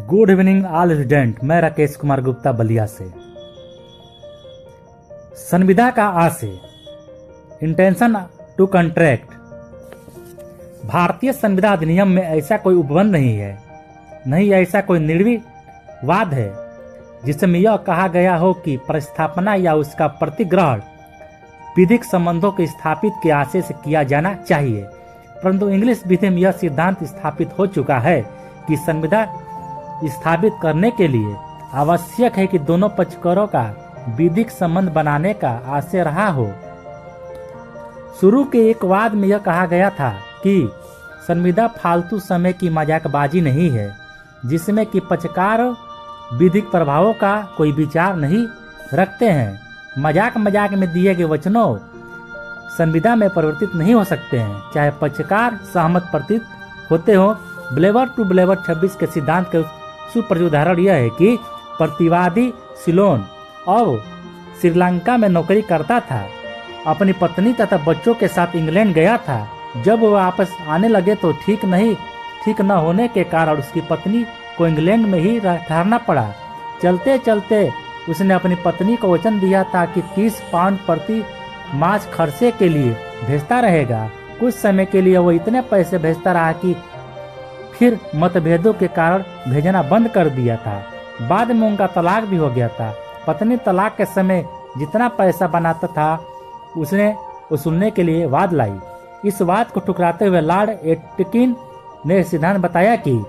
Good evening all student, मैं राकेश कुमार गुप्ता बलिया से। संविदा का आशय, इंटेंशन टू कॉन्ट्रैक्ट। भारतीय संविदा अधिनियम में ऐसा कोई उपबंध नहीं ऐसा कोई निर्विवाद है जिसमें यह कहा गया हो कि प्रस्थापना या उसका प्रतिग्रहण विधिक संबंधों के स्थापित के आशय से किया जाना चाहिए। परंतु इंग्लिश विधि में यह सिद्धांत स्थापित हो चुका है कि संविदा स्थापित करने के लिए आवश्यक है कि दोनों पक्षकारों का विधिक संबंध बनाने का आशय रहा हो। शुरू के एक वाद में यह कहा गया था कि संविदा फालतू समय की मजाकबाजी नहीं है जिसमें कि पक्षकार विधिक प्रभावों का कोई विचार नहीं रखते हैं। मजाक में दिए गए वचनों संविदा में परिवर्तित नहीं हो सकते हैं, चाहे पक्षकार सहमत प्रतीत होते हो। ब्लेवर टू ब्लेवर 26 के सिद्धांत के सुप्रसिद्ध उदाहरण यह है कि प्रतिवादी सिलोन और श्रीलंका में नौकरी करता था। अपनी पत्नी तथा बच्चों के साथ इंग्लैंड गया था। जब वो वापस आने लगे तो ठीक न होने के कारण उसकी पत्नी को इंग्लैंड में ही ठहरना पड़ा। चलते चलते उसने अपनी पत्नी को वचन दिया था कि 30 पाउंड प्रति मास खर्चे के लिए भेजता रहेगा। कुछ समय के लिए वो इतने पैसे भेजता रहा कि फिर मतभेदों के कारण भेजना बंद कर दिया था। बाद में उनका तलाक भी हो गया था। पत्नी तलाक के समय जितना पैसा बनाता था उसने वसूलने के लिए वाद लाई। इस वाद को ठुकराते हुए लॉर्ड एटकिन ने सिद्धांत बताया कि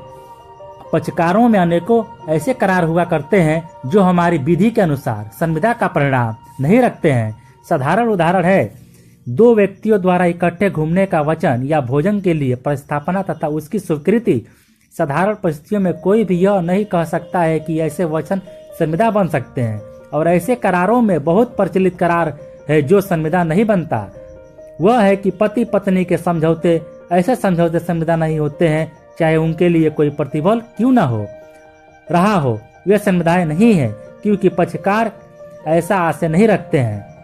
पक्षकारों में अनेकों ऐसे करार हुआ करते हैं जो हमारी विधि के अनुसार संविदा का परिणाम नहीं रखते हैं। साधारण उदाहरण है, दो व्यक्तियों द्वारा इकट्ठे घूमने का वचन या भोजन के लिए प्रस्थापना तथा उसकी स्वीकृति। साधारण परिस्थितियों में कोई भी यह नहीं कह सकता है कि ऐसे वचन संविदा बन सकते हैं, और ऐसे करारों में बहुत प्रचलित करार है जो संविदा नहीं बनता। वह है कि पति पत्नी के समझौते, ऐसे समझौते संविदा नहीं होते हैं, चाहे उनके लिए कोई प्रतिबल क्यों न हो रहा हो। वे संविदाएं नहीं है क्योंकि पक्षकार ऐसा आशय नहीं रखते हैं।